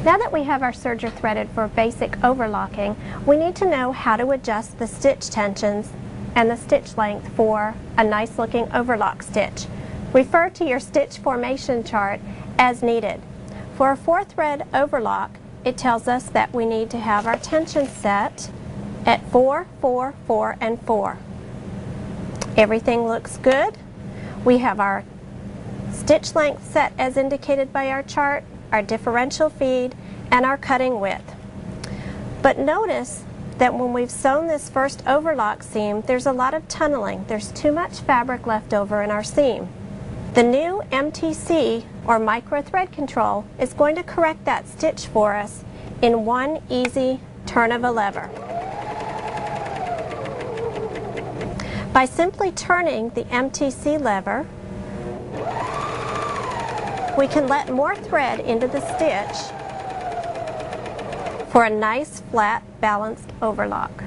Now that we have our serger threaded for basic overlocking, we need to know how to adjust the stitch tensions and the stitch length for a nice looking overlock stitch. Refer to your stitch formation chart as needed. For a 4-thread overlock, it tells us that we need to have our tension set at 4, 4, 4, and 4. Everything looks good. We have our stitch length set as indicated by our chart, our differential feed, and our cutting width. But notice that when we've sewn this first overlock seam, there's a lot of tunneling. There's too much fabric left over in our seam. The new MTC, or micro thread control, is going to correct that stitch for us in one easy turn of a lever. By simply turning the MTC lever, we can let more thread into the stitch for a nice, flat, balanced overlock.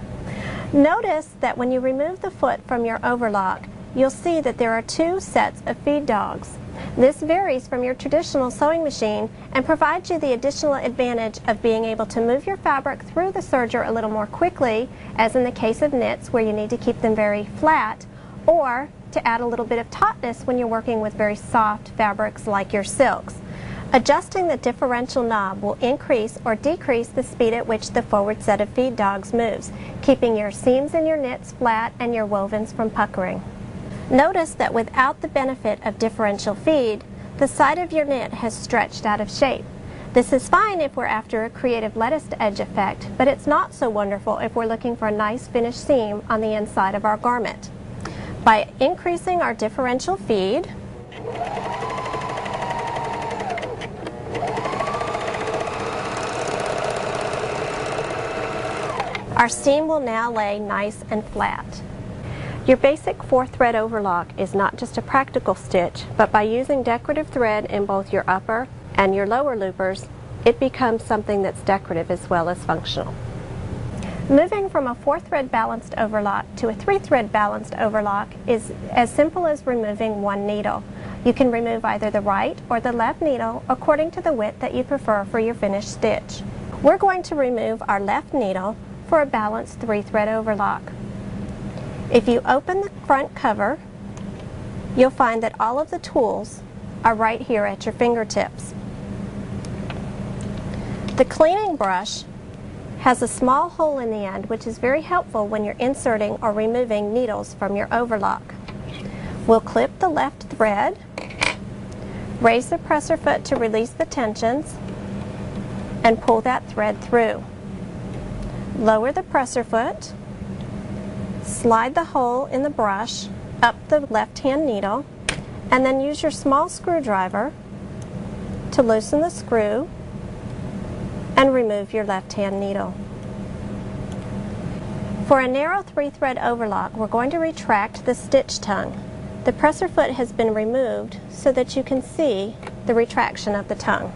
Notice that when you remove the foot from your overlock, you'll see that there are 2 sets of feed dogs. This varies from your traditional sewing machine and provides you the additional advantage of being able to move your fabric through the serger a little more quickly, as in the case of knits where you need to keep them very flat, or to add a little bit of tautness when you're working with very soft fabrics like your silks. Adjusting the differential knob will increase or decrease the speed at which the forward set of feed dogs moves, keeping your seams and your knits flat and your wovens from puckering. Notice that without the benefit of differential feed, the side of your knit has stretched out of shape. This is fine if we're after a creative lettuced edge effect, but it's not so wonderful if we're looking for a nice finished seam on the inside of our garment. By increasing our differential feed, our seam will now lay nice and flat. Your basic 4-thread overlock is not just a practical stitch, but by using decorative thread in both your upper and your lower loopers, it becomes something that's decorative as well as functional. Moving from a 4-thread balanced overlock to a 3-thread balanced overlock is as simple as removing one needle. You can remove either the right or the left needle according to the width that you prefer for your finished stitch. We're going to remove our left needle for a balanced 3-thread overlock. If you open the front cover, you'll find that all of the tools are right here at your fingertips. The cleaning brush has a small hole in the end, which is very helpful when you're inserting or removing needles from your overlock. We'll clip the left thread, raise the presser foot to release the tensions, and pull that thread through. Lower the presser foot, slide the hole in the brush up the left-hand needle, and then use your small screwdriver to loosen the screw and remove your left-hand needle. For a narrow 3-thread overlock, we're going to retract the stitch tongue. The presser foot has been removed so that you can see the retraction of the tongue.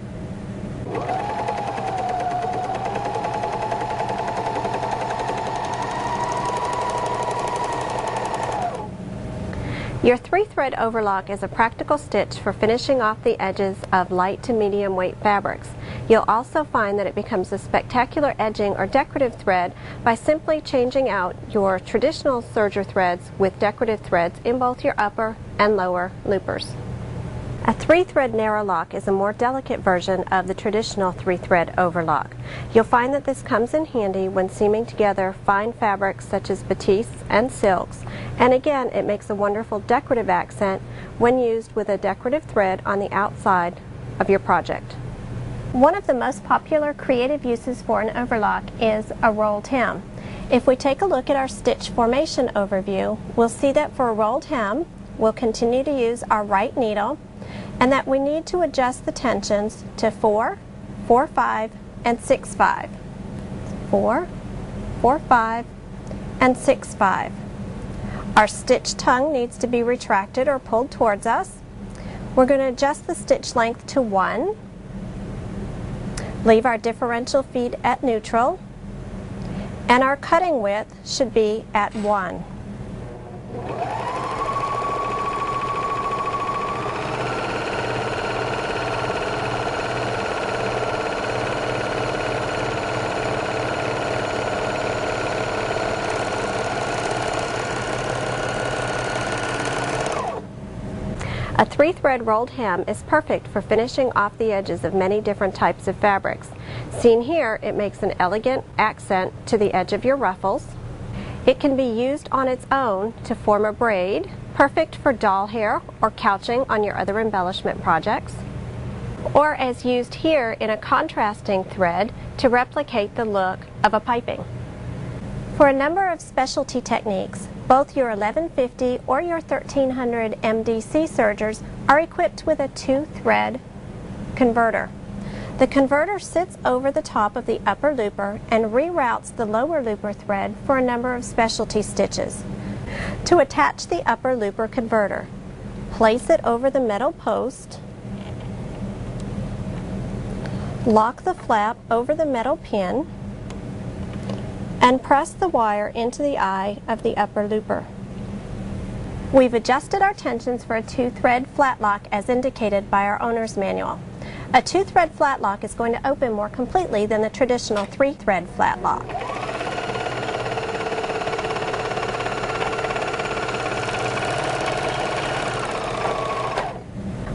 Your 3-thread overlock is a practical stitch for finishing off the edges of light to medium weight fabrics. You'll also find that it becomes a spectacular edging or decorative thread by simply changing out your traditional serger threads with decorative threads in both your upper and lower loopers. A 3-thread narrow lock is a more delicate version of the traditional 3-thread overlock. You'll find that this comes in handy when seaming together fine fabrics such as batiste and silks, and again it makes a wonderful decorative accent when used with a decorative thread on the outside of your project. One of the most popular creative uses for an overlock is a rolled hem. If we take a look at our stitch formation overview, we'll see that for a rolled hem, we'll continue to use our right needle, and that we need to adjust the tensions to 4, 4, 5, and 6, 5. 4, 4, 5, and 6, 5. Our stitch tongue needs to be retracted or pulled towards us. We're going to adjust the stitch length to 1. Leave our differential feed at neutral, and our cutting width should be at 1. A 3-thread rolled hem is perfect for finishing off the edges of many different types of fabrics. Seen here, it makes an elegant accent to the edge of your ruffles. It can be used on its own to form a braid, perfect for doll hair or couching on your other embellishment projects, or as used here in a contrasting thread to replicate the look of a piping. For a number of specialty techniques, both your 1150 or your 1300 MDC sergers are equipped with a 2-thread converter. The converter sits over the top of the upper looper and reroutes the lower looper thread for a number of specialty stitches. To attach the upper looper converter, place it over the metal post, lock the flap over the metal pin, and press the wire into the eye of the upper looper. We've adjusted our tensions for a 2-thread flat lock as indicated by our owner's manual. A 2-thread flat lock is going to open more completely than the traditional 3-thread flat lock.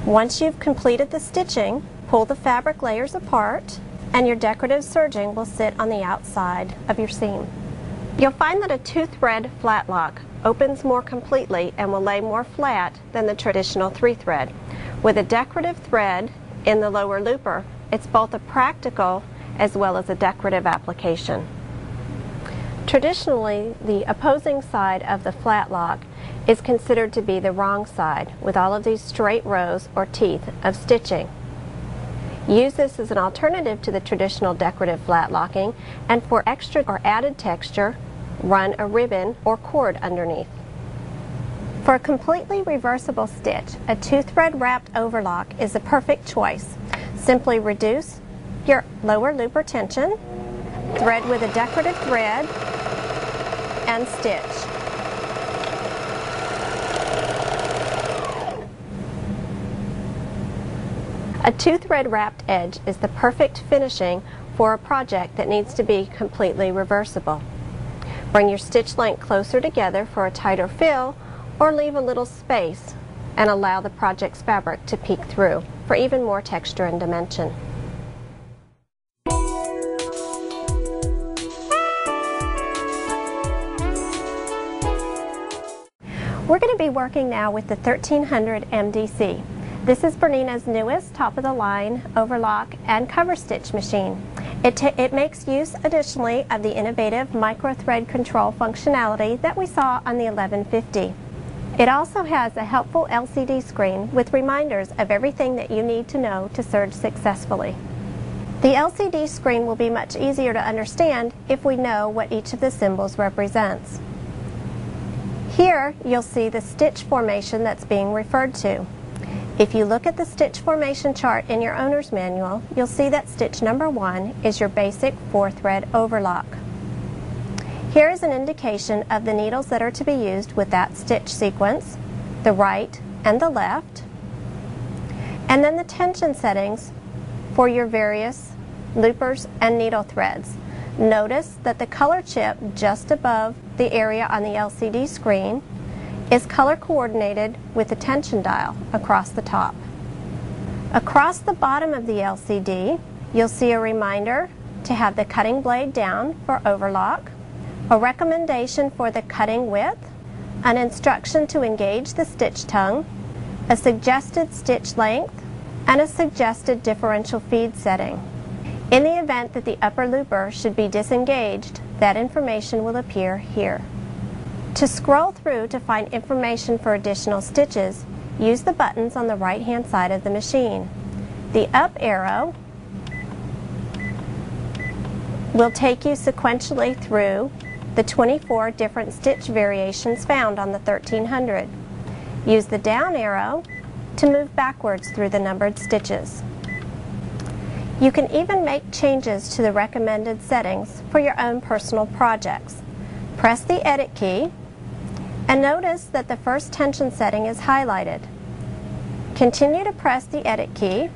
Once you've completed the stitching, pull the fabric layers apart and your decorative serging will sit on the outside of your seam. You'll find that a 2-thread flat lock opens more completely and will lay more flat than the traditional 3-thread. With a decorative thread in the lower looper, it's both a practical as well as a decorative application. Traditionally, the opposing side of the flat lock is considered to be the wrong side, with all of these straight rows or teeth of stitching. Use this as an alternative to the traditional decorative flat locking, and for extra or added texture, run a ribbon or cord underneath. For a completely reversible stitch, a 2-thread wrapped overlock is the perfect choice. Simply reduce your lower looper tension, thread with a decorative thread, and stitch. A 2-thread wrapped edge is the perfect finishing for a project that needs to be completely reversible. Bring your stitch length closer together for a tighter fill, or leave a little space and allow the project's fabric to peek through for even more texture and dimension. We're going to be working now with the 1300 MDC. This is Bernina's newest top-of-the-line overlock and cover stitch machine. It makes use additionally of the innovative micro-thread control functionality that we saw on the 1150. It also has a helpful LCD screen with reminders of everything that you need to know to serge successfully. The LCD screen will be much easier to understand if we know what each of the symbols represents. Here you'll see the stitch formation that's being referred to. If you look at the stitch formation chart in your owner's manual, you'll see that stitch number 1 is your basic 4-thread overlock. Here is an indication of the needles that are to be used with that stitch sequence, the right and the left, and then the tension settings for your various loopers and needle threads. Notice that the color chip just above the area on the LCD screen is color coordinated with the tension dial across the top. Across the bottom of the LCD, you'll see a reminder to have the cutting blade down for overlock, a recommendation for the cutting width, an instruction to engage the stitch tongue, a suggested stitch length, and a suggested differential feed setting. In the event that the upper looper should be disengaged, that information will appear here. To scroll through to find information for additional stitches, use the buttons on the right-hand side of the machine. The up arrow will take you sequentially through the 24 different stitch variations found on the 1300. Use the down arrow to move backwards through the numbered stitches. You can even make changes to the recommended settings for your own personal projects. Press the Edit key and notice that the first tension setting is highlighted. Continue to press the Edit key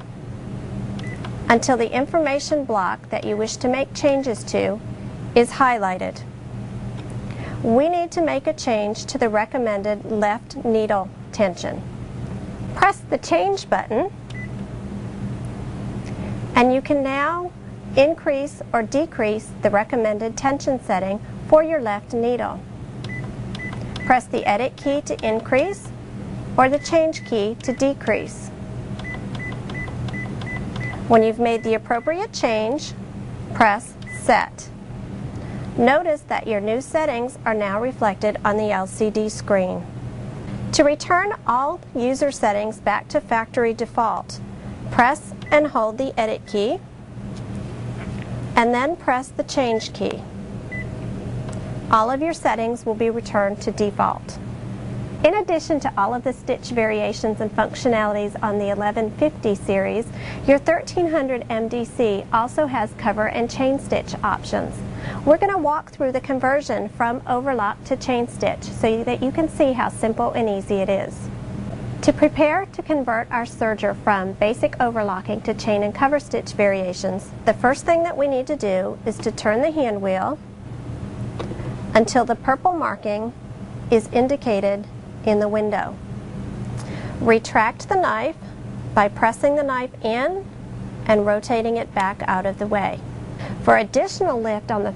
until the information block that you wish to make changes to is highlighted. We need to make a change to the recommended left needle tension. Press the change button, and you can now increase or decrease the recommended tension setting for your left needle. Press the edit key to increase or the change key to decrease. When you've made the appropriate change, press set. Notice that your new settings are now reflected on the LCD screen. To return all user settings back to factory default, press and hold the edit key, and then press the change key. All of your settings will be returned to default. In addition to all of the stitch variations and functionalities on the 1150 series, your 1300 MDC also has cover and chain stitch options. We're going to walk through the conversion from overlock to chain stitch so that you can see how simple and easy it is. To prepare to convert our serger from basic overlocking to chain and cover stitch variations, the first thing that we need to do is to turn the hand wheel until the purple marking is indicated in the window. Retract the knife by pressing the knife in and rotating it back out of the way. For additional lift on the